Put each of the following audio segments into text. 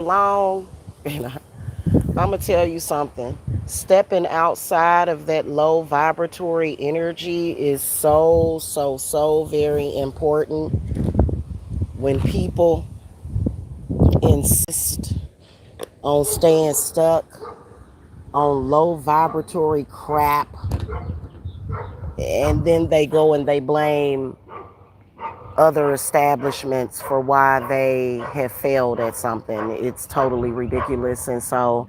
long, and I'm gonna tell you something. Stepping outside of that low vibratory energy is so very important when people insist on staying stuck on low vibratory crap, and then they go and they blame other establishments for why they have failed at something. It's totally ridiculous. And so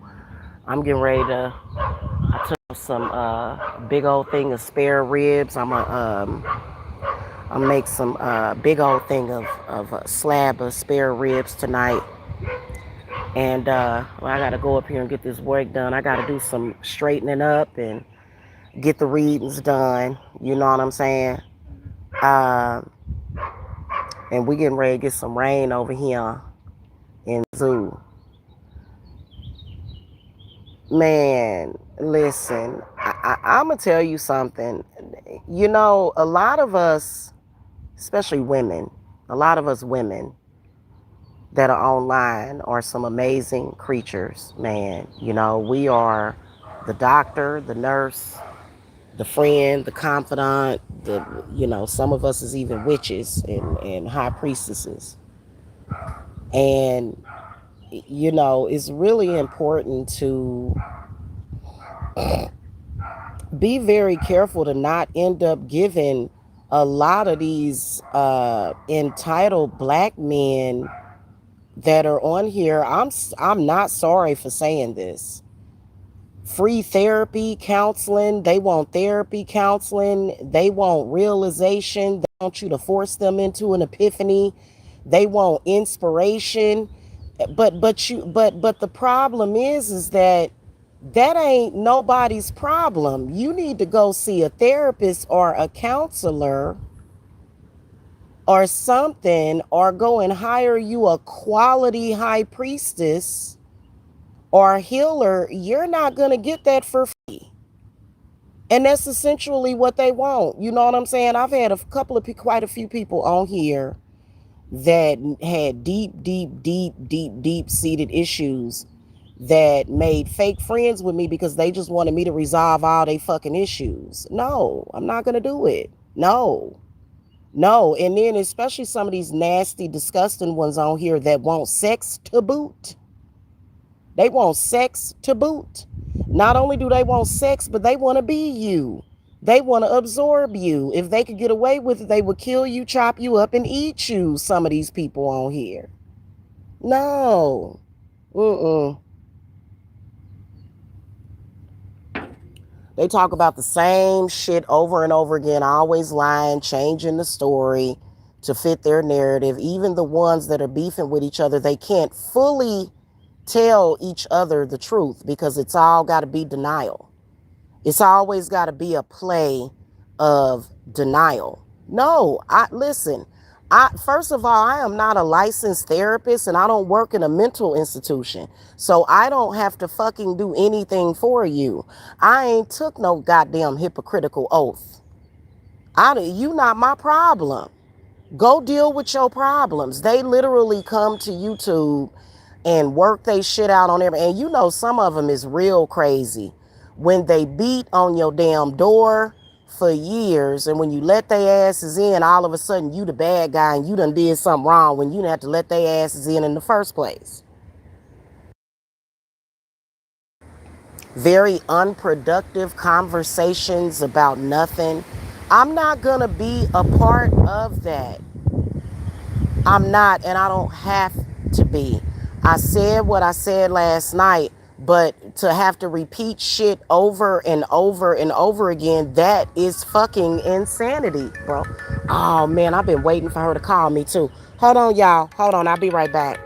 I'm getting ready to, I took some big old thing of spare ribs. I'm make some big old thing of a slab of spare ribs tonight. And well, I got to go up here and get this work done. I got to do some straightening up and get the readings done. You know what I'm saying? Uh, and we getting ready to get some rain over here in Zoo. Man, listen, I'm going to tell you something. You know, a lot of us, especially women, a lot of us women that are online are some amazing creatures, man. You know, we are the doctor, the nurse, the friend, the confidant, some of us is even witches and high priestesses. And, it's really important to be very careful to not end up giving a lot of these entitled black men that are on here. I'm not sorry for saying this. Free therapy, counseling. They want therapy, counseling. They want realization. They want you to force them into an epiphany. They want inspiration. But the problem is that ain't nobody's problem. You need to go see a therapist or a counselor or something, or go and hire you a quality high priestess or healer. You're not going to get that for free. And that's essentially what they want. You know what I'm saying? I've had quite a few people on here that had deep seated issues that made fake friends with me because they just wanted me to resolve all their fucking issues. No, I'm not going to do it. No. No. And then especially some of these nasty, disgusting ones on here that want sex to boot. They want sex to boot. Not only do they want sex, but they want to be you. They want to absorb you. If they could get away with it, they would kill you, chop you up, and eat you. Some of these people on here. No. Mm-mm. They talk about the same shit over and over again, always lying, changing the story to fit their narrative. Even the ones that are beefing with each other, they can't fully tell each other the truth because it's all got to be denial. It's always got to be a play of denial. No, I listen. First of all, I am not a licensed therapist and I don't work in a mental institution. So I don't have to fucking do anything for you. I ain't took no goddamn hypocritical oath. You not my problem. Go deal with your problems. They literally come to YouTube and work they shit out on everything. And some of them is real crazy. When they beat on your damn door for years, and when you let their asses in, all of a sudden you the bad guy and you done did something wrong when you didn't have to let their asses in the first place. Very unproductive conversations about nothing. I'm not gonna be a part of that. I'm not, and I don't have to be. I said what I said last night, but to have to repeat shit over and over and over again, that is fucking insanity, bro. Oh man, I've been waiting for her to call me too. Hold on, y'all. Hold on, I'll be right back.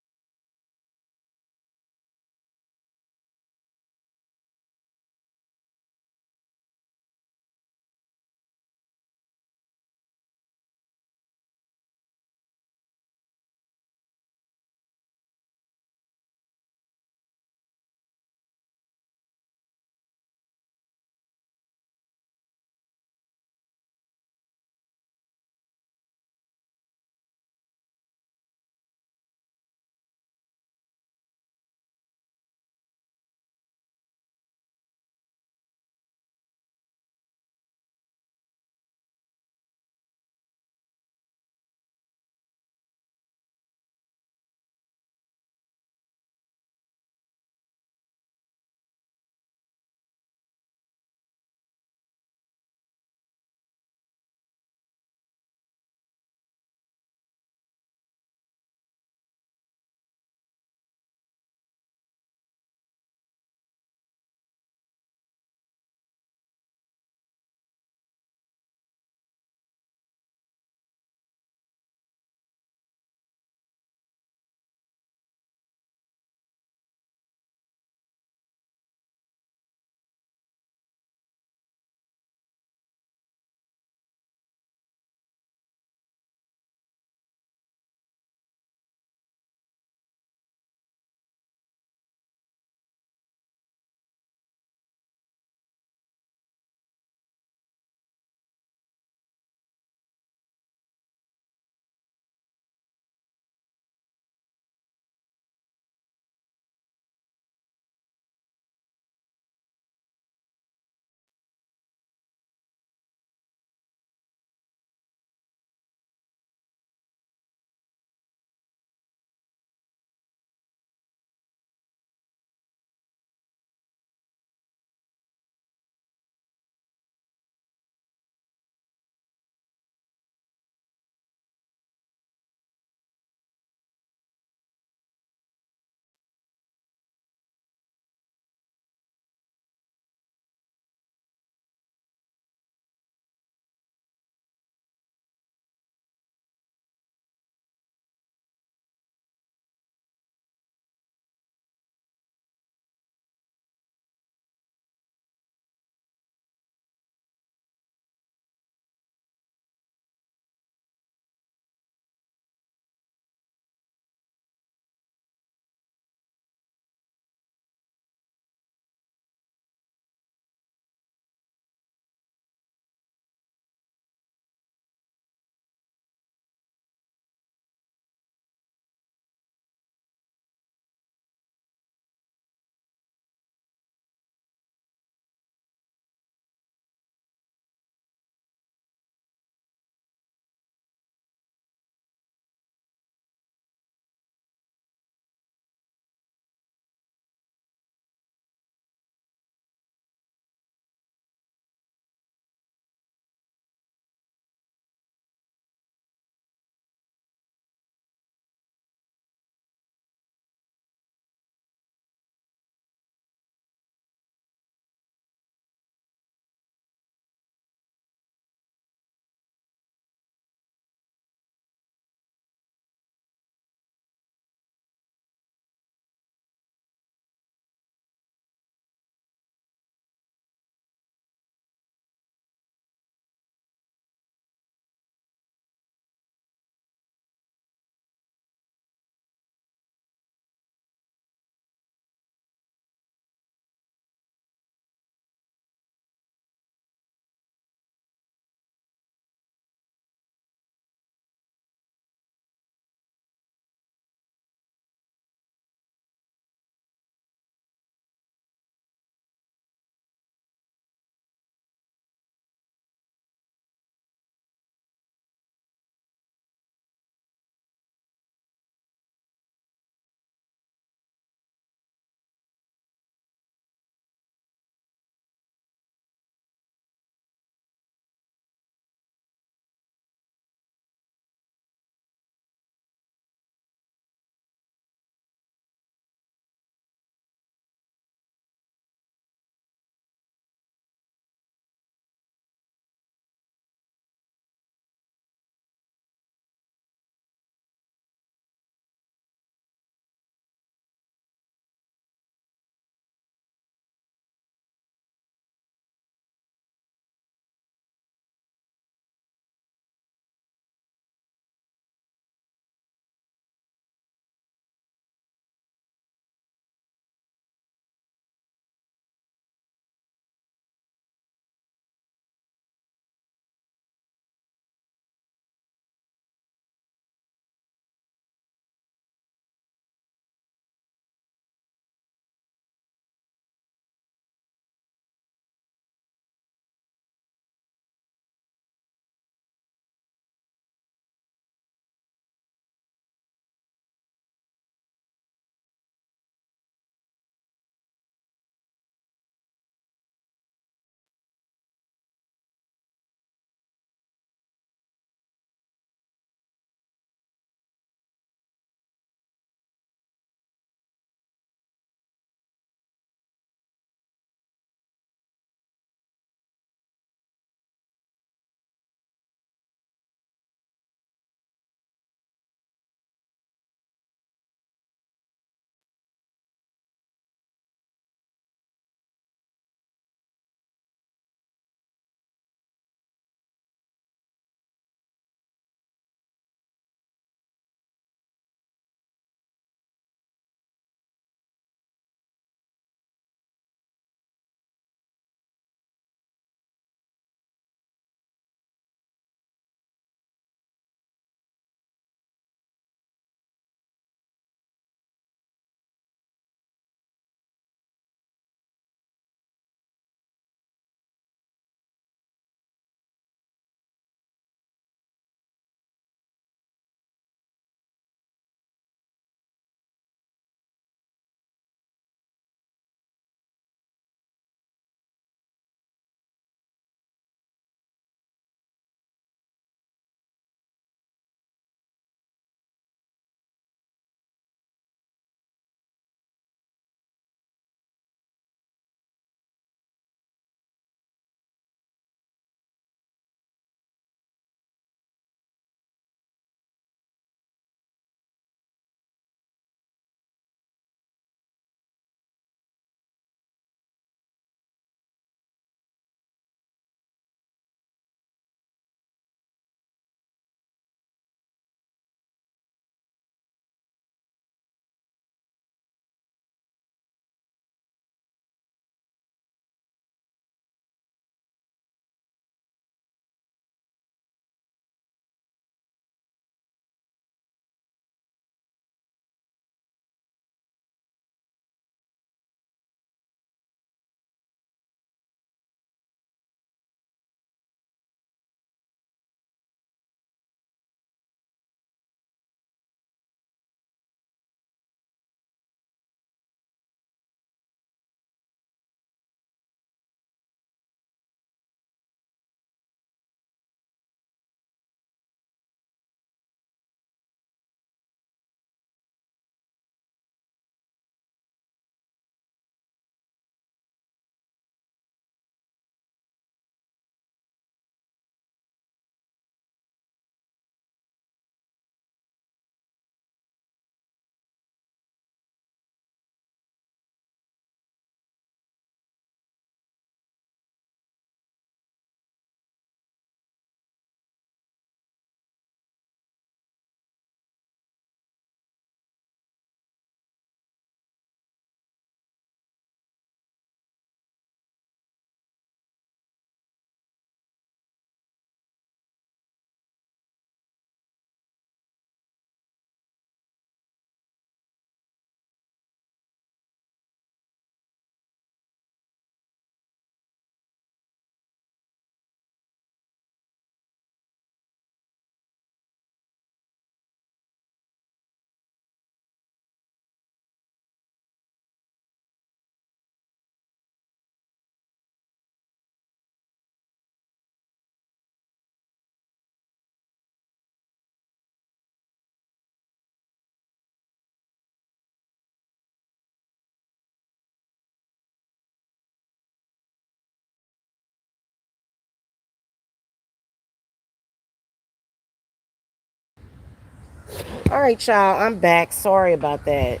All right, y'all. I'm back. Sorry about that.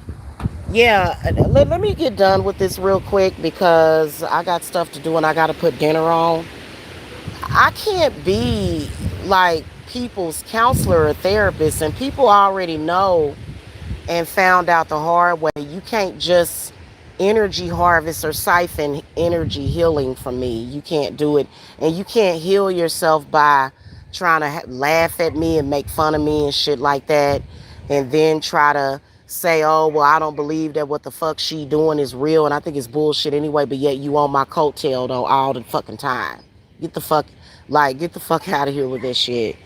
Yeah, let me get done with this real quick because I got stuff to do and I got to put dinner on. I can't be like people's counselor or therapist, and people already know and found out the hard way. You can't just energy harvest or siphon energy healing from me. You can't do it. And you can't heal yourself by trying to laugh at me and make fun of me and shit like that. And then try to say, oh, well, I don't believe that what the fuck she doing is real. And I think it's bullshit anyway. But yet you on my coattail though all the fucking time. Get the fuck, get the fuck out of here with this shit.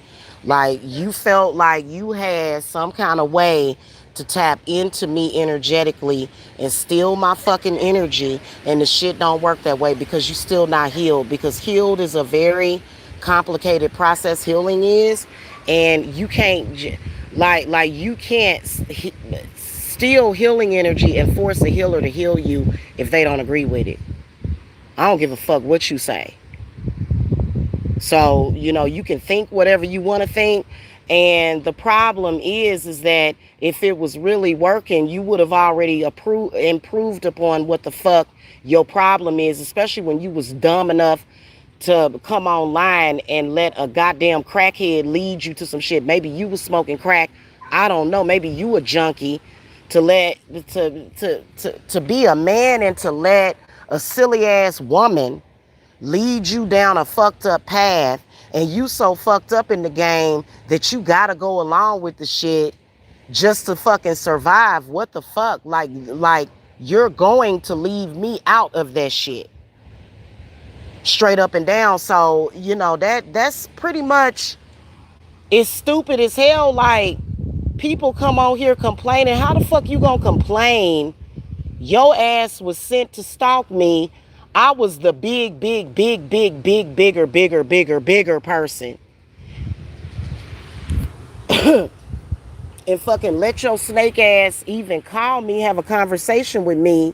Like, you felt like you had some kind of way to tap into me energetically and steal my fucking energy, and the shit don't work that way because you still not healed. Because healed is a very complicated process. Healing is, and you can't you can't steal healing energy and force a healer to heal you if they don't agree with it. I don't give a fuck what you say. So, you can think whatever you want to think. And the problem is that if it was really working, you would have already improved upon what the fuck your problem is, especially when you was dumb enough to come online and let a goddamn crackhead lead you to some shit. Maybe you was smoking crack. I don't know. Maybe you a junkie to let to be a man and to let a silly ass woman lead you down a fucked up path, and you so fucked up in the game that you gotta go along with the shit just to fucking survive. What the fuck? Like you're going to leave me out of that shit. Straight up and down. So, that's pretty much, it's stupid as hell. Like, people come on here complaining. How the fuck you gonna complain? Your ass was sent to stalk me. I was the bigger person. And fucking let your snake ass even call me, have a conversation with me.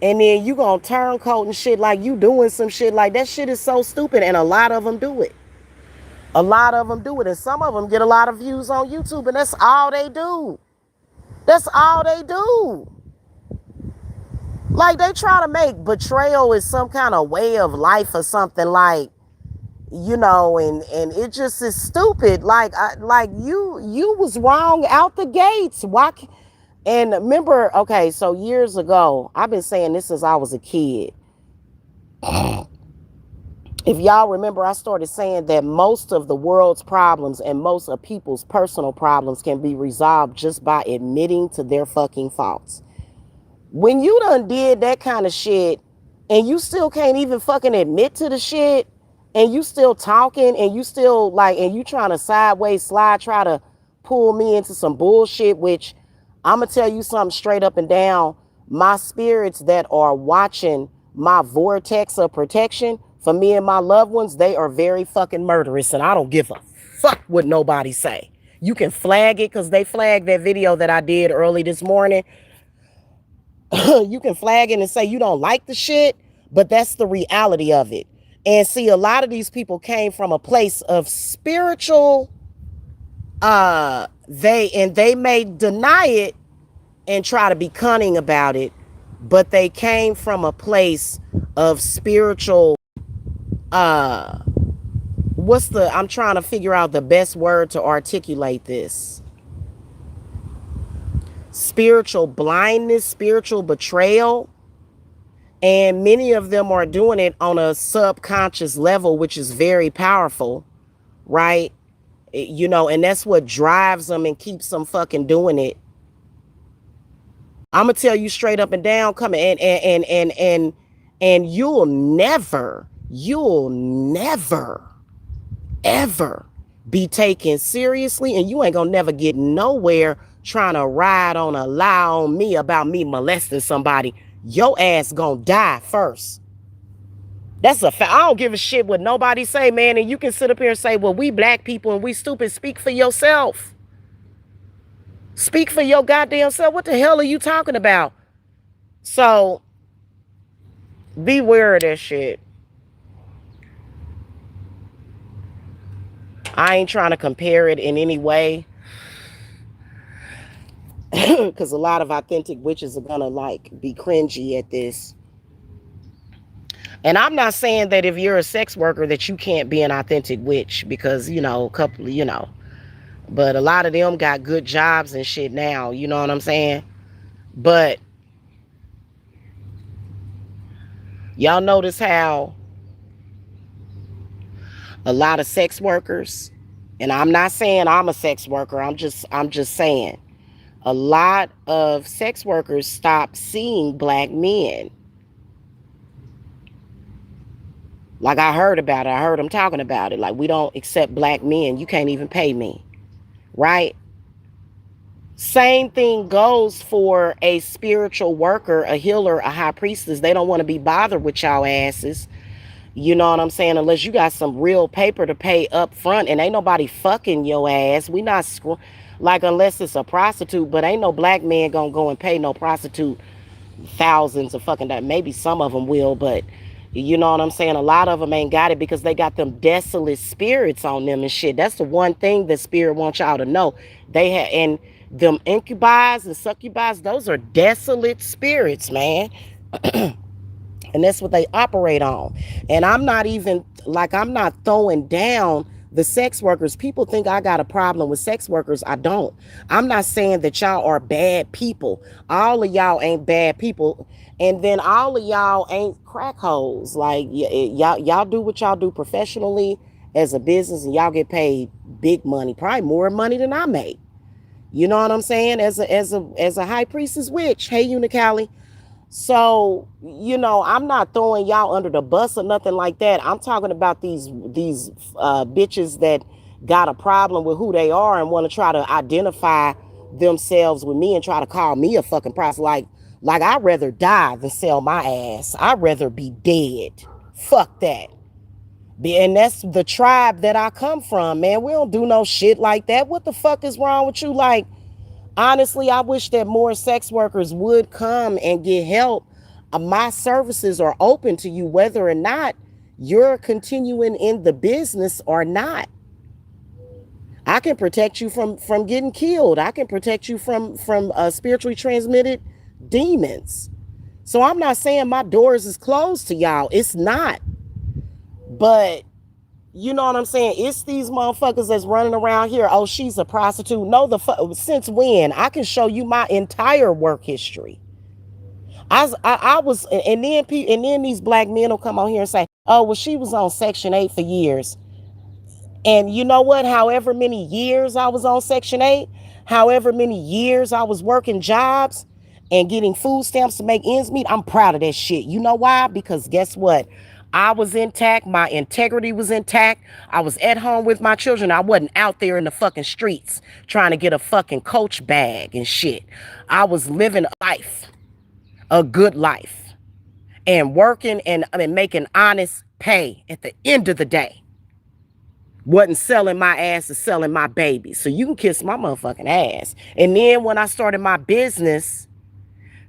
And then you gonna turncoat and shit like you doing some shit. Like, that shit is so stupid. And a lot of them do it. A lot of them do it. And some of them get a lot of views on YouTube. And that's all they do. That's all they do. Like, they try to make betrayal is some kind of way of life or something, like, and it just is stupid. Like you was wrong out the gates. Why? And remember, okay, so years ago, I've been saying this since I was a kid. If y'all remember, I started saying that most of the world's problems and most of people's personal problems can be resolved just by admitting to their fucking faults. When you done did that kind of shit and you still can't even fucking admit to the shit, and you still talking, and you still and you trying to sideways slide, try to pull me into some bullshit, which I'm going to tell you something straight up and down. My spirits that are watching my vortex of protection for me and my loved ones, they are very fucking murderous, and I don't give a fuck what nobody say. You can flag it because they flagged that video that I did early this morning. You can flag it and say you don't like the shit, but that's the reality of it. And see, a lot of these people came from a place of spiritual, they may deny it and try to be cunning about it, but they came from a place of spiritual, I'm trying to figure out the best word to articulate this. Spiritual blindness, spiritual betrayal. And many of them are doing it on a subconscious level, which is very powerful, right? And that's what drives them and keeps them fucking doing it. I'm gonna tell you straight up and down, come and you'll never, ever be taken seriously, and you ain't gonna never get nowhere trying to ride on a lie on me about me molesting somebody. Your ass gonna die first. That's a fact. I don't give a shit what nobody say, man. And you can sit up here and say, well, we black people and we stupid. Speak for yourself. Speak for your goddamn self. What the hell are you talking about? So, beware of that shit. I ain't trying to compare it in any way. because a lot of authentic witches are gonna like be cringy at this. And I'm not saying that if you're a sex worker that you can't be an authentic witch, because a couple, but a lot of them got good jobs and shit now, you know what I'm saying? But y'all notice how a lot of sex workers, and I'm not saying I'm a sex worker, I'm just saying a lot of sex workers stop seeing black men. Like I heard about it. I heard them talking about it. Like, we don't accept black men. You can't even pay me. Right? Same thing goes for a spiritual worker, a healer, a high priestess. They don't want to be bothered with y'all asses. You know what I'm saying? Unless you got some real paper to pay up front, and ain't nobody fucking your ass. We not like, unless it's a prostitute, but ain't no black man gonna go and pay no prostitute thousands of fucking dollars. Maybe some of them will, but you know what I'm saying? A lot of them ain't got it because they got them desolate spirits on them and shit. That's the one thing that spirit wants y'all to know. They have, and them incubi and succubis, those are desolate spirits, man. And that's what they operate on. And I'm not even like, I'm not throwing down the sex workers. People think I got a problem with sex workers. I don't. I'm not saying that y'all are bad people. All of y'all ain't bad people. And then all of y'all ain't crack holes. Like, y'all do what y'all do professionally as a business, and y'all get paid big money, probably more money than I make. You know what I'm saying? As a high priestess witch. Hey, Unicali. So, I'm not throwing y'all under the bus or nothing like that. I'm talking about these bitches that got a problem with who they are and want to try to identify themselves with me and try to call me a fucking prostitute. Like I'd rather die than sell my ass. I'd rather be dead. Fuck that. And that's the tribe that I come from, man. We don't do no shit like that. What the fuck is wrong with you? Like, honestly, I wish that more sex workers would come and get help. My services are open to you, whether or not you're continuing in the business or not. I can protect you from getting killed. I can protect you from spiritually transmitted demons. So I'm not saying my doors is closed to y'all. It's not. But you know what I'm saying? It's these motherfuckers that's running around here. Oh, she's a prostitute. No, since when? I can show you my entire work history. I was, and then these black men will come on here and say, oh, well, she was on Section 8 for years. And you know what? However many years I was on Section 8, however many years I was working jobs and getting food stamps to make ends meet, I'm proud of that shit. You know why? Because guess what? I was intact. My integrity was intact. I was at home with my children. I wasn't out there in the fucking streets trying to get a fucking Coach bag and shit. I was living a life, a good life, and working and making honest pay at the end of the day. Wasn't selling my ass or selling my baby. So you can kiss my motherfucking ass. And then when I started my business,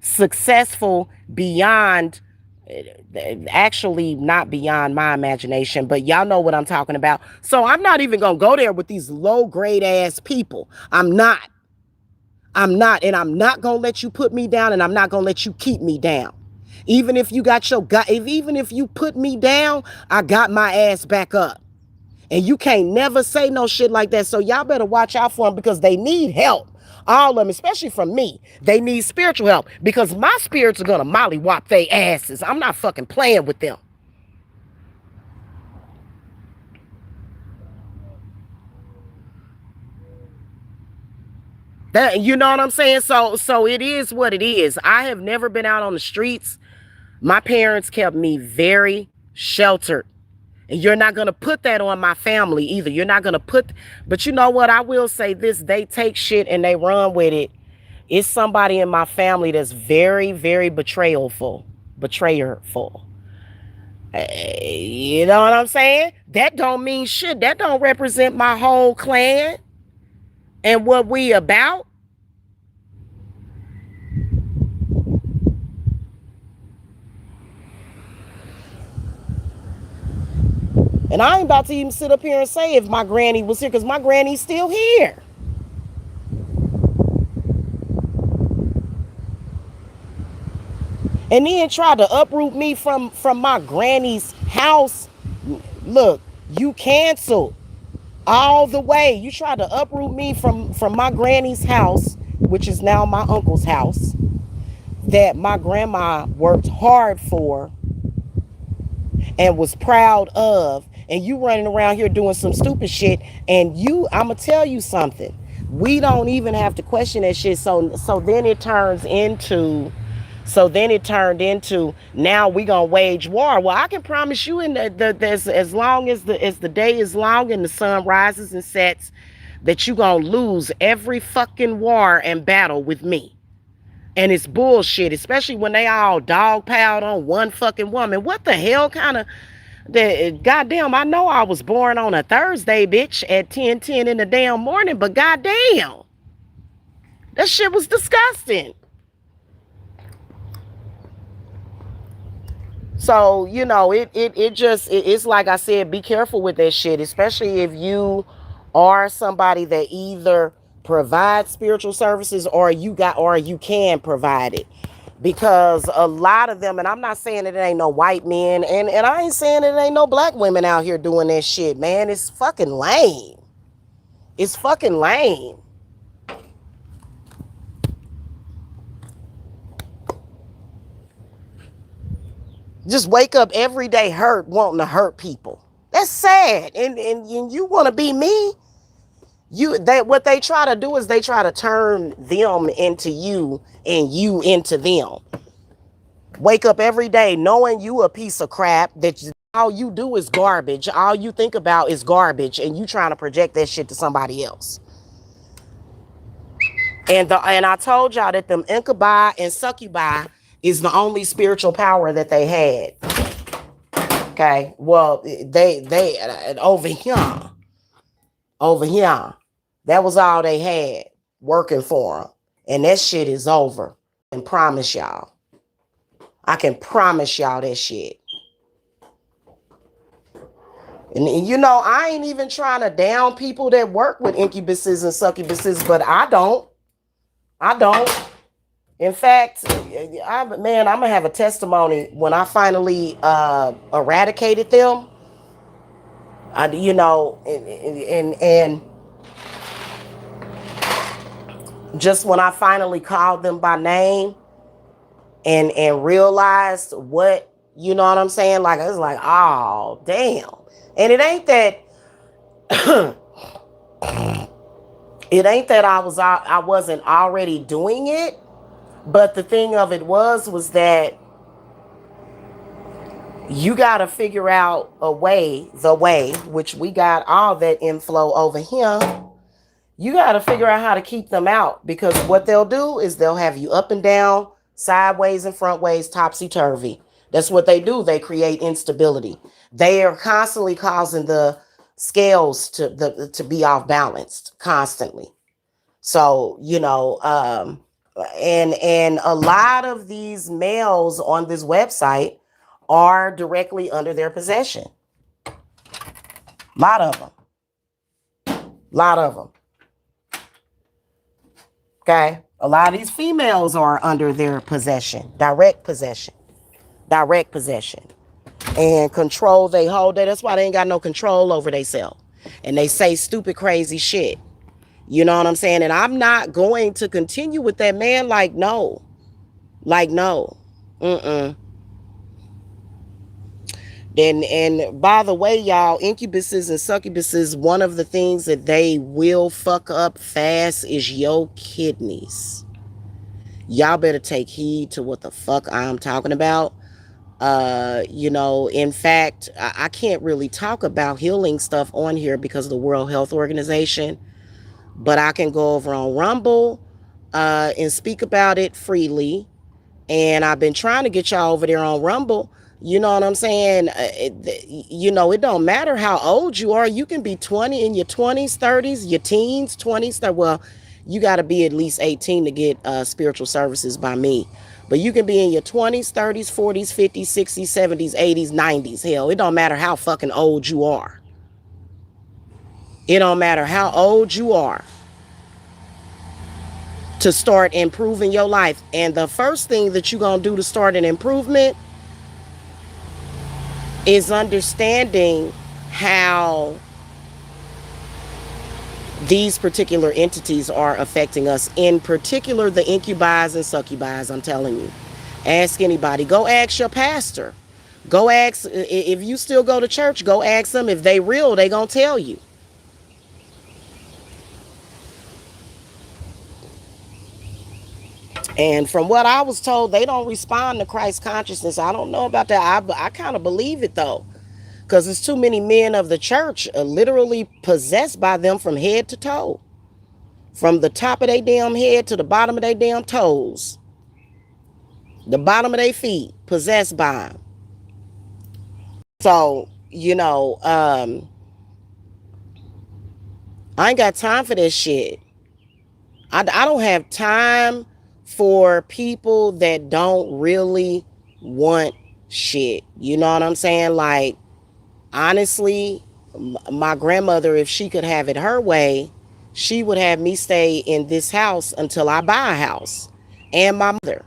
successful beyond, actually not beyond my imagination, but y'all know what I'm talking about. So I'm not even gonna go there with these low grade ass people. I'm not, and I'm not gonna let you put me down, and I'm not gonna let you keep me down. Even if you got even if you put me down, I got my ass back up. And you can't never say no shit like that. So y'all better watch out for them, because they need help. All of them, especially from me. They need spiritual help, because my spirits are going to mollywop their asses. I'm not fucking playing with them. You know what I'm saying? So it is what it is. I have never been out on the streets. My parents kept me very sheltered. And you're not going to put that on my family either. You're not going to but you know what? I will say this. They take shit and they run with it. It's somebody in my family that's very, very betrayerful. You know what I'm saying? That don't mean shit. That don't represent my whole clan and what we about. And I ain't about to even sit up here and say if my granny was here, because my granny's still here. And then tried to uproot me from my granny's house. Look, you canceled all the way. You tried to uproot me from my granny's house, which is now my uncle's house, that my grandma worked hard for and was proud of, and you running around here doing some stupid shit. And I'ma tell you something, we don't even have to question that shit. So then it turns into, now we gonna wage war. Well, I can promise you, in as long as the day is long and the sun rises and sets, that you gonna lose every fucking war and battle with me. And it's bullshit, especially when they all dogpiled on one fucking woman. What the hell kind of, goddamn, I know I was born on a Thursday, bitch, at 10:10 in the damn morning, but goddamn, that shit was disgusting. So, it's like I said, be careful with that shit, especially if you are somebody that either provides spiritual services, or you can provide it. Because a lot of them, and I'm not saying that it ain't no white men, and I ain't saying that it ain't no black women out here doing that shit, man. It's fucking lame. It's fucking lame. Just wake up every day hurt, wanting to hurt people. That's sad. And you want to be me? What they try to do is they try to turn them into you and you into them. Wake up every day knowing you a piece of crap, that all you do is garbage. All you think about is garbage, and you trying to project that shit to somebody else. And I told y'all that them incubi and succubi is the only spiritual power that they had. Okay, well, they over here, that was all they had working for them, and that shit is over. And promise y'all, I can promise y'all that shit. And I ain't even trying to down people that work with incubuses and succubuses, but I don't. In fact, I'm gonna have a testimony when I finally eradicated them. And just when I finally called them by name and realized what, you know what I'm saying? Like, I was like, oh damn. And it ain't that I wasn't already doing it, but the thing of it was that you got to figure out the way, which we got all that inflow over here. You got to figure out how to keep them out, because what they'll do is they'll have you up and down, sideways and front ways, topsy-turvy. That's what they do. They create instability. They are constantly causing the scales to be off balanced constantly. So, and a lot of these males on this website are directly under their possession. Lot of them. Okay. A lot of these females are under their possession, direct possession, and control they hold. That's why they ain't got no control over themselves. And they say stupid, crazy shit. You know what I'm saying? And I'm not going to continue with that, man. Like, no. Mm-mm. And by the way, y'all, incubuses and succubuses, one of the things that they will fuck up fast is your kidneys. Y'all better take heed to what the fuck I'm talking about. In fact, I can't really talk about healing stuff on here because of the World Health Organization, but I can go over on Rumble and speak about it freely. And I've been trying to get y'all over there on Rumble. You know what I'm saying? It don't matter how old you are. You can be 20 in your 20s, 30s, your teens, 20s. Well, you got to be at least 18 to get spiritual services by me. But you can be in your 20s, 30s, 40s, 50s, 60s, 70s, 80s, 90s. Hell, it don't matter how fucking old you are. It don't matter how old you are to start improving your life. And the first thing that you're going to do to start an improvement is understanding how these particular entities are affecting us, in particular the incubis and succubi. I'm telling you, ask anybody. Go ask your pastor. Go ask, if you still go to church, go ask them. If they real, they gonna tell you. And from what I was told, they don't respond to Christ consciousness. I don't know about that. I kind of believe it though, because there's too many men of the church literally possessed by them from head to toe, from the top of their damn head to the bottom of their damn toes, the bottom of their feet, possessed by them. So, I ain't got time for this shit. I don't have time for people that don't really want shit. You know what I'm saying? Like, honestly, my grandmother, if she could have it her way, she would have me stay in this house until I buy a house. And my mother,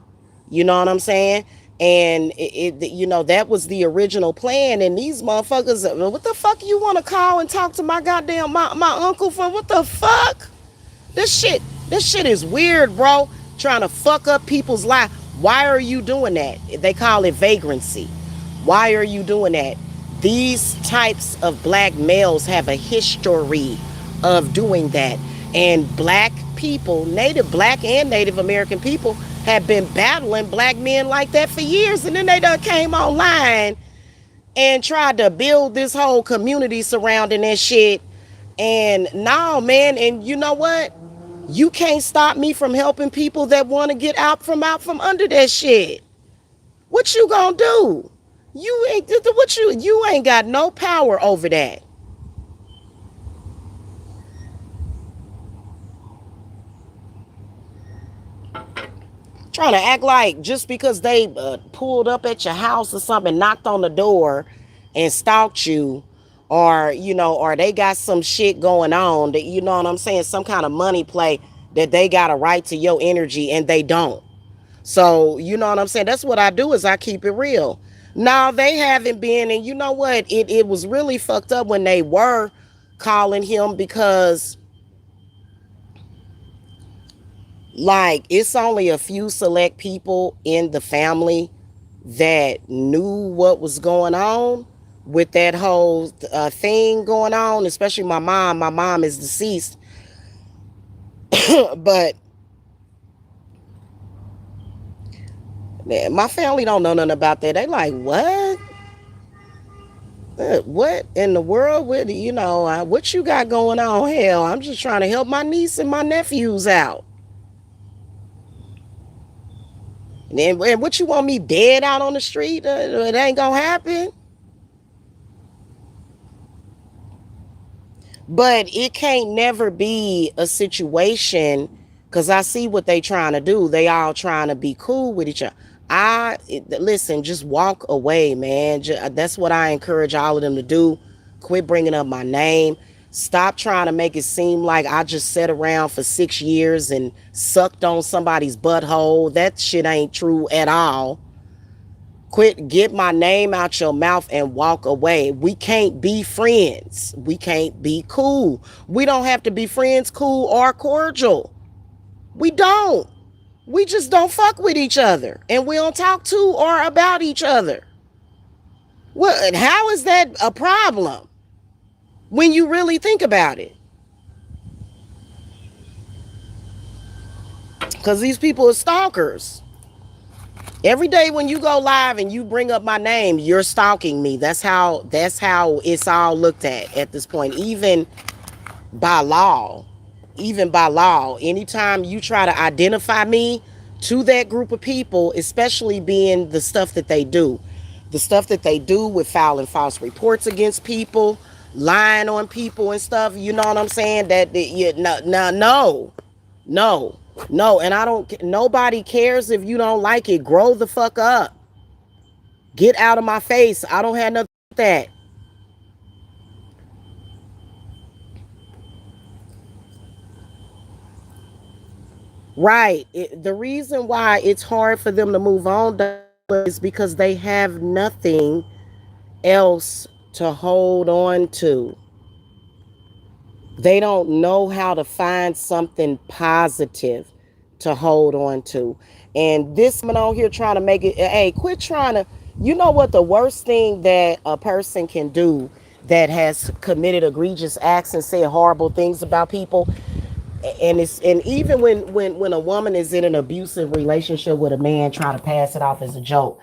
you know what I'm saying? And that was the original plan. And these motherfuckers, what the fuck you want to call and talk to my goddamn my uncle for? What the fuck? This shit, this shit is weird, bro. Trying to fuck up people's life. Why are you doing that? They call it vagrancy. Why are you doing that? These types of black males have a history of doing that. And black people, black and Native American people, have been battling black men like that for years. And then they done came online and tried to build this whole community surrounding that shit. And no, man, and you know what? You can't stop me from helping people that want to get out from under that shit. What you gonna do? You ain't got no power over that. Trying to act like just because they pulled up at your house or something, knocked on the door and stalked you, or they got some shit going on that, you know what I'm saying, some kind of money play, that they got a right to your energy and they don't. So, you know what I'm saying? That's what I do, is I keep it real. Now, they haven't been, and you know what? It was really fucked up when they were calling him, because like, it's only a few select people in the family that knew what was going on with that whole thing going on, especially my mom. My mom is deceased. But man, my family don't know nothing about that. They like, what? What in the world? What you got going on? Hell, I'm just trying to help my niece and my nephews out. And what, you want me dead out on the street? It ain't gonna happen. But it can't never be a situation, because I see what they trying to do. They all trying to be cool with each other. Listen, just walk away, man. That's what I encourage all of them to do. Quit bringing up my name. Stop trying to make it seem like I just sat around for 6 years and sucked on somebody's butthole. That shit ain't true at all. Quit, get my name out your mouth and walk away. We can't be friends. We can't be cool. We don't have to be friends, cool, or cordial. We don't. We just don't fuck with each other. And we don't talk to or about each other. Well, how is that a problem when you really think about it? Because these people are stalkers. Every day when you go live and you bring up my name, you're stalking me. That's how it's all looked at this point. By law, even by law, anytime you try to identify me to that group of people, especially being the stuff that they do, with filing false reports against people, lying on people and stuff, you know what I'm saying? No, no. And I don't, nobody cares if you don't like it. Grow the fuck up. Get out of my face. I don't have nothing with that. Right. The reason why it's hard for them to move on is because they have nothing else to hold on to. They don't know how to find something positive to hold on to. And this woman on here trying to make it, hey, quit trying to, you know what the worst thing that a person can do that has committed egregious acts and said horrible things about people, and even when a woman is in an abusive relationship with a man trying to pass it off as a joke,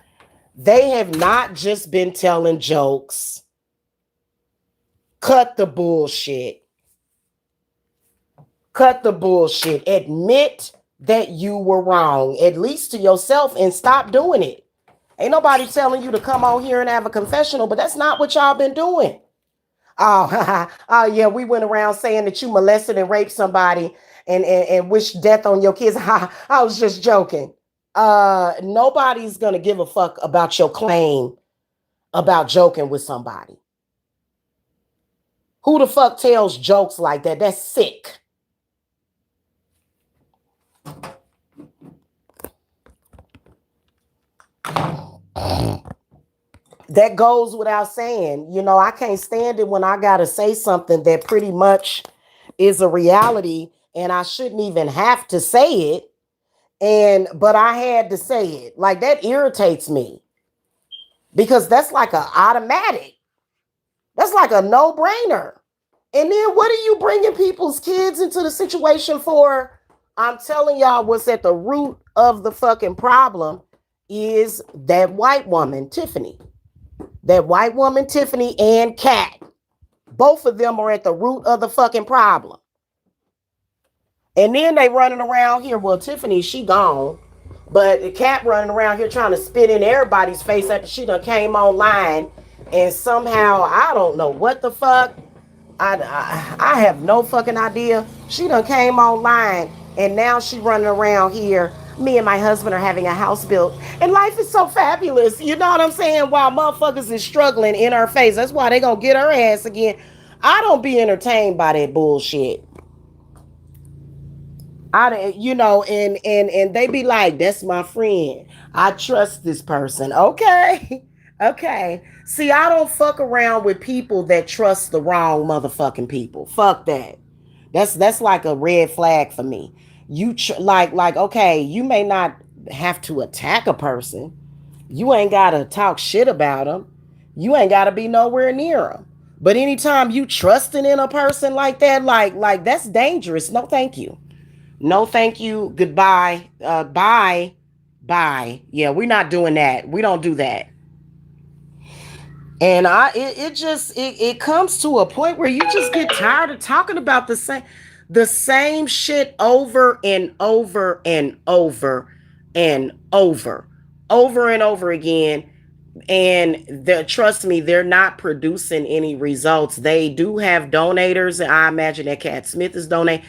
they have not just been telling jokes. Cut the bullshit. Cut the bullshit. Admit that you were wrong, at least to yourself, and stop doing it. Ain't nobody telling you to come on here and have a confessional, but that's not what y'all been doing. Oh, oh yeah, we went around saying that you molested and raped somebody and wished death on your kids. I was just joking. Nobody's gonna give a fuck about your claim about joking with somebody. Who the fuck tells jokes like that? That's sick. That goes without saying. You know, I can't stand it when I gotta say something that pretty much is a reality and I shouldn't even have to say it. And but I had to say it. Like that irritates me because that's like a automatic. That's like a no-brainer. And then what are you bringing people's kids into the situation for? I'm telling y'all what's at the root of the fucking problem is that white woman, Tiffany. That white woman, Tiffany, and Kat. Both of them are at the root of the fucking problem. And then they running around here. Well, Tiffany, she gone. But the Cat running around here trying to spit in everybody's face after she done came online. And somehow, I don't know what the fuck. I have no fucking idea. She done came online and now she running around here. Me and my husband are having a house built. And life is so fabulous. You know what I'm saying? While motherfuckers is struggling in her face. That's why they gonna get her ass again. I don't be entertained by that bullshit. And they be like, "That's my friend. I trust this person." Okay, okay. See, I don't fuck around with people that trust the wrong motherfucking people. Fuck that. That's like a red flag for me. Like okay, you may not have to attack a person. You ain't gotta talk shit about them. You ain't gotta be nowhere near them. But anytime you trusting in a person like that, like that's dangerous. No, thank you. No, thank you. Goodbye. Bye. Bye. Yeah, we're not doing that. We don't do that. And it comes to a point where you just get tired of talking about the same shit over and over and over and over and over again. And trust me, they're not producing any results. They do have donators, and I imagine that Cat Smith is donating.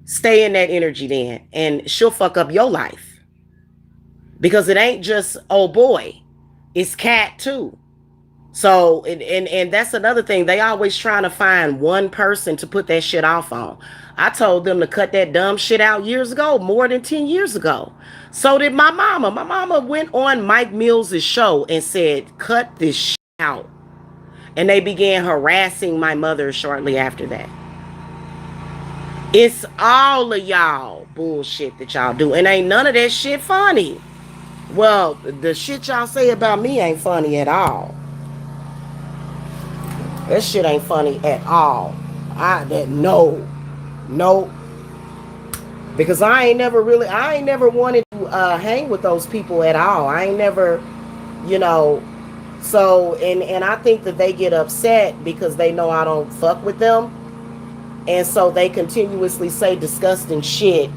Stay in that energy then, and she'll fuck up your life because it ain't just oh boy, it's Cat too. So and that's another thing. They always trying to find one person to put that shit off on. I told them to cut that dumb shit out years ago, more than 10 years ago. So did my mama. My mama went on Mike Mills's show and said, cut this shit out. And they began harassing my mother shortly after that. It's all of y'all bullshit that y'all do. And ain't none of that shit funny. Well, the shit y'all say about me ain't funny at all. That shit ain't funny at all. No. Because I ain't never wanted to hang with those people at all. I ain't never, you know, so and I think that they get upset because they know I don't fuck with them. And so they continuously say disgusting shit,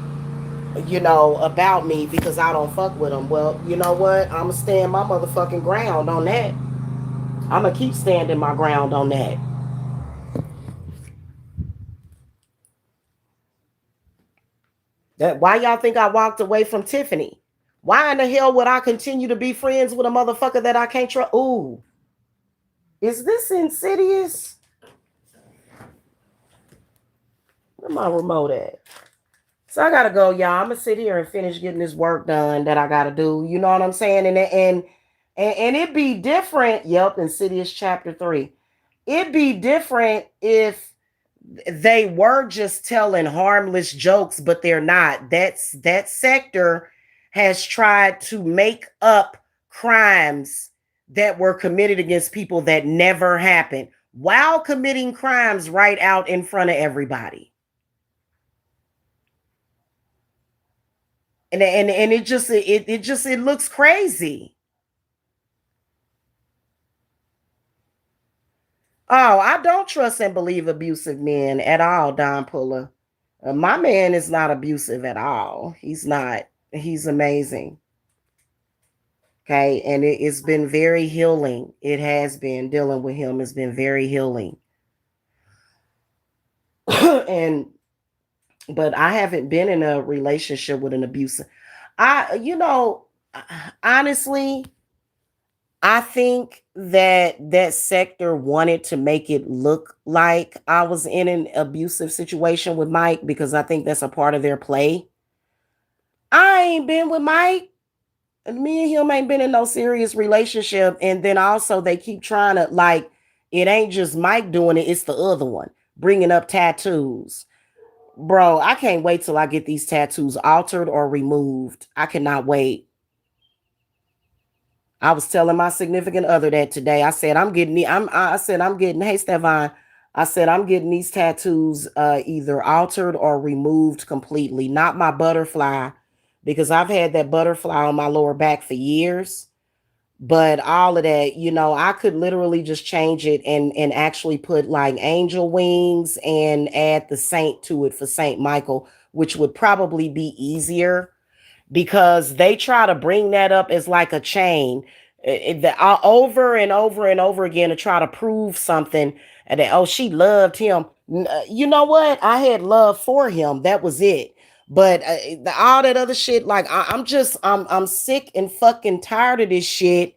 about me because I don't fuck with them. Well, you know what? I'm going to stand my motherfucking ground on that. I'm going to keep standing my ground on that. Why y'all think I walked away from Tiffany? Why in the hell would I continue to be friends with a motherfucker that I can't trust? Ooh, is this insidious? Where my remote at? So I gotta go, y'all. I'm gonna sit here and finish getting this work done that I gotta do. You know what I'm saying? And it be different. Yep, Insidious chapter 3. It'd be different if they were just telling harmless jokes, but they're not. That sector has tried to make up crimes that were committed against people that never happened while committing crimes right out in front of everybody. And it looks crazy. Oh, I don't trust and believe abusive men at all, Don Puller. My man is not abusive at all. He's not. He's amazing. Okay. And it's been very healing. It has been dealing with him. It's been very healing. and, but I haven't been in a relationship with an abuser. Honestly, I think that sector wanted to make it look like I was in an abusive situation with Mike because I think that's a part of their play. I ain't been with Mike. Me and him ain't been in no serious relationship. And then also they keep trying to like it ain't just Mike doing it, it's the other one bringing up tattoos. Bro, I can't wait till I get these tattoos altered or removed. I cannot wait. I was telling my significant other that today. I said I'm getting I said I'm getting hey Stefan. I said I'm getting these tattoos either altered or removed completely. Not my butterfly because I've had that butterfly on my lower back for years. But all of that, I could literally just change it and actually put like angel wings and add the saint to it for Saint Michael, which would probably be easier because they try to bring that up as like a chain over and over and over again to try to prove something and that, oh, she loved him. You know what? I had love for him. That was it. But all that other shit, like I'm sick and fucking tired of this shit.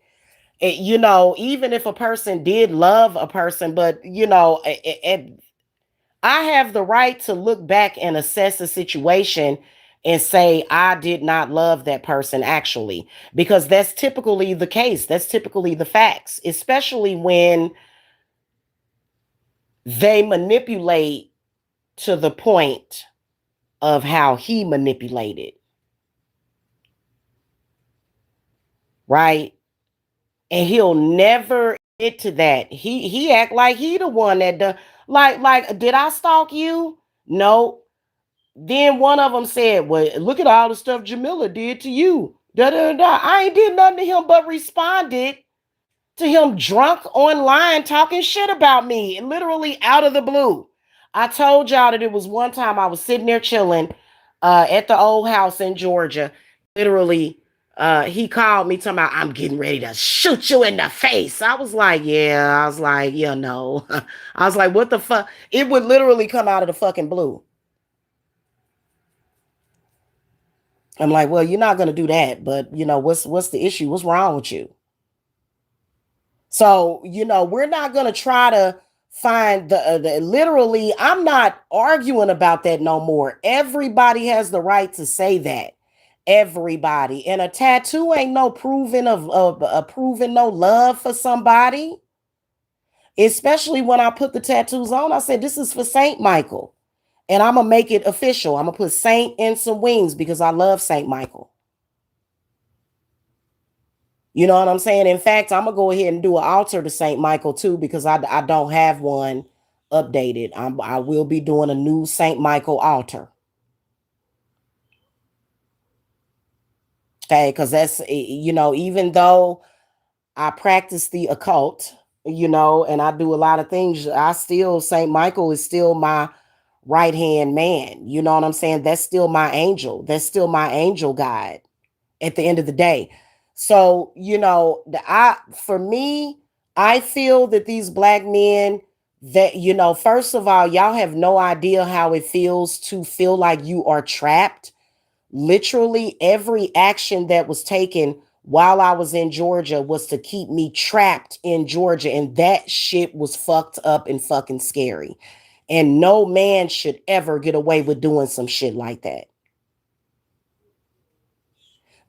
Even if a person did love a person, but I have the right to look back and assess a situation and say, I did not love that person actually, because that's typically the case. That's typically the facts, especially when they manipulate to the point of how he manipulated, right? And he'll never get to that. He act like he the one that done like did I stalk you? No. Then one of them said, well, look at all the stuff Jamila did to you. Da da da. I ain't did nothing to him but responded to him drunk online talking shit about me, literally out of the blue. I told y'all that it was one time I was sitting there chilling at the old house in Georgia. Literally, he called me talking about, I'm getting ready to shoot you in the face. I was like, yeah. I was like, yeah, no. I was like, what the fuck? It would literally come out of the fucking blue. I'm like, well, you're not gonna do that, but what's the issue? What's wrong with you? So we're not gonna try to find the literally. I'm not arguing about that no more. Everybody has the right to say that. Everybody, and a tattoo ain't no proving of proving no love for somebody. Especially when I put the tattoos on, I said this is for Saint Michael, and I'm gonna make it official. I'm gonna put Saint and some wings because I love Saint Michael. You know what I'm saying? In fact, I'm gonna go ahead and do an altar to Saint Michael too because I don't have one updated. I will be doing a new Saint Michael altar. Okay, because that's even though I practice the occult, and I do a lot of things, I still Saint Michael is still my right hand man. You know what I'm saying? That's still my angel. That's still my angel guide at the end of the day. So, I for me, I feel that these black men that, first of all, y'all have no idea how it feels to feel like you are trapped. Literally every action that was taken while I was in Georgia was to keep me trapped in Georgia. And that shit was fucked up and fucking scary. And no man should ever get away with doing some shit like that.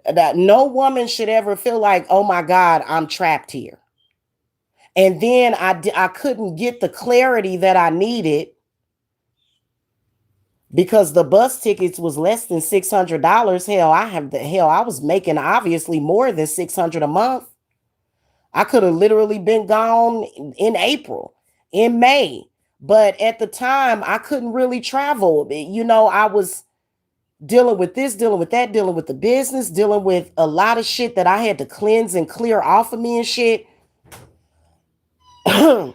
That no woman should ever feel like, oh my God, I'm trapped here. And then I couldn't get the clarity that I needed because the bus tickets was less than $600. Hell, I was making obviously more than 600 a month. I could have literally been gone in April, in May. But at the time, I couldn't really travel. I was dealing with this, dealing with that, dealing with the business, dealing with a lot of shit that I had to cleanse and clear off of me and shit. And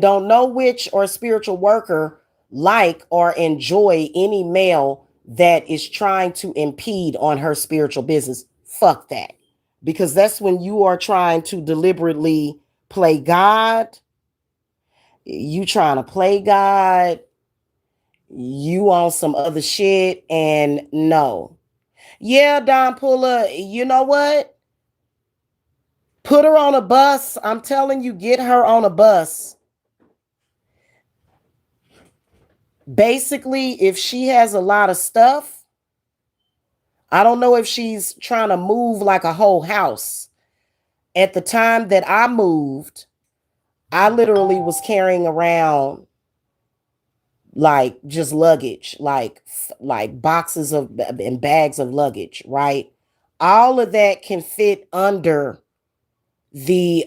don't know which or spiritual worker like or enjoy any male that is trying to impede on her spiritual business. Fuck that. Because that's when you are trying to deliberately play God. You trying to play God. You on some other shit. And no. Yeah, Don Puller, you know what? Put her on a bus. I'm telling you, get her on a bus. Basically, if she has a lot of stuff, I don't know if she's trying to move like a whole house. At the time that I moved, I literally was carrying around like just luggage, like boxes of and bags of luggage, right? All of that can fit under the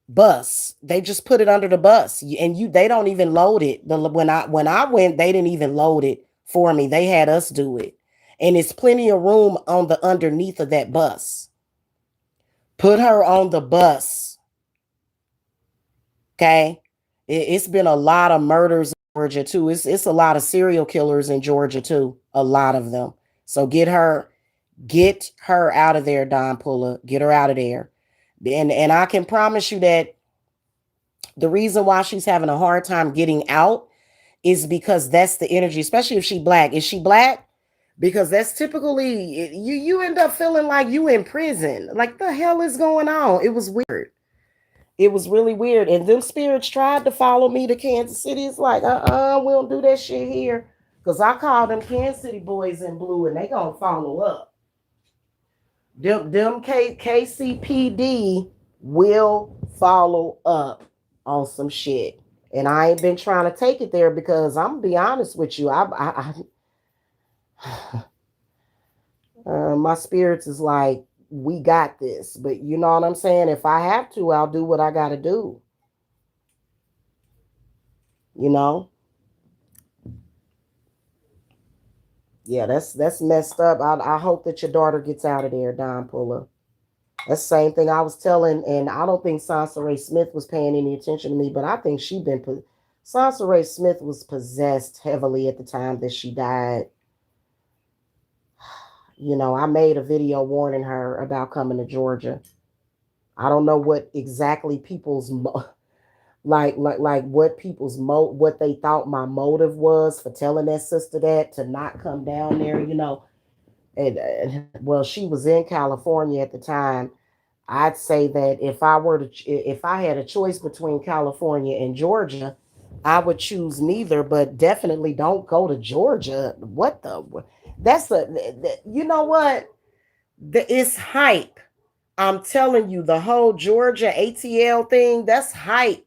bus. They just put it under the bus, and they don't even load it. When I went, they didn't even load it for me. They had us do it, and it's plenty of room on the underneath of that bus. Put her on the bus, okay? It's been a lot of murders in Georgia too. It's a lot of serial killers in Georgia too. A lot of them. So get her out of there, Don Puller. Get her out of there. And I can promise you that the reason why she's having a hard time getting out is because that's the energy, especially if she black. Is she black? Because that's typically you end up feeling like you in prison. Like the hell is going on? It was weird. It was really weird. And them spirits tried to follow me to Kansas City. It's like, we don't do that shit here. Cause I call them Kansas City boys in blue and they gonna follow up. Them KCPD will follow up on some shit. And I ain't been trying to take it there because I'm gonna be honest with you. My spirits is like, we got this. But you know what I'm saying? If I have to, I'll do what I gotta do. You know? Yeah, that's messed up. I hope that your daughter gets out of there, Don Puller. That's the same thing I was telling, and I don't think Sansa Ray Smith was paying any attention to me, but I think Sansa Ray Smith was possessed heavily at the time that she died. I made a video warning her about coming to Georgia. I don't know what exactly people's like what what they thought my motive was for telling that sister that to not come down there. And well, she was in California at the time. I'd say that if I had a choice between California and Georgia, I would choose neither, but definitely don't go to Georgia. What the? That's you know what? It's hype. I'm telling you, the whole Georgia ATL thing, that's hype.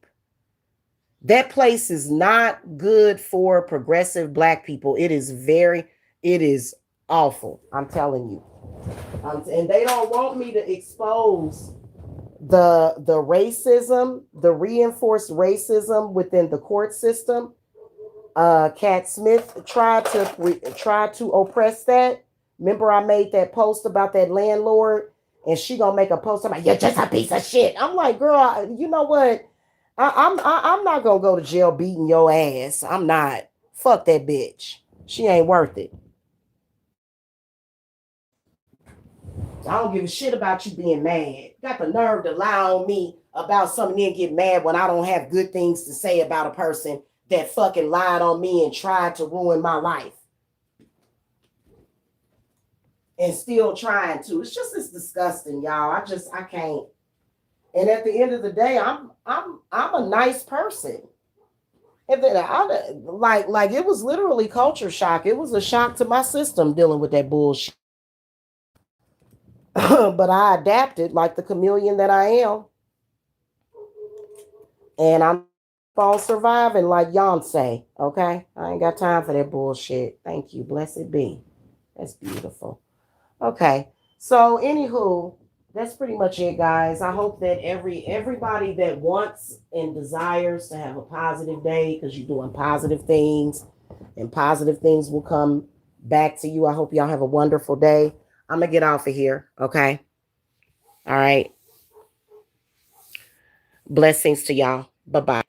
That place is not good for progressive black people. It is awful. I'm telling you. And they don't want me to expose the racism, the reinforced racism within the court system. Cat Smith tried to oppress that. Remember, I made that post about that landlord, and she gonna make a post about you're just a piece of shit. I'm like, girl, you know what? I'm not gonna go to jail beating your ass. I'm not. Fuck that bitch. She ain't worth it. I don't give a shit about you being mad. Got the nerve to lie on me about something and get mad when I don't have good things to say about a person that fucking lied on me and tried to ruin my life and still trying to. It's disgusting, y'all. I can't. And at the end of the day, I'm a nice person. And then like it was literally culture shock. It was a shock to my system dealing with that bullshit. But I adapted like the chameleon that I am. And I'm just gonna keep on surviving like Yonsei. Okay. I ain't got time for that bullshit. Thank you. Blessed be. That's beautiful. Okay. So anywho, that's pretty much it, guys. I hope that everybody that wants and desires to have a positive day, because you're doing positive things and positive things will come back to you. I hope y'all have a wonderful day. I'm gonna get off of here. Okay. All right. Blessings to y'all. Bye bye.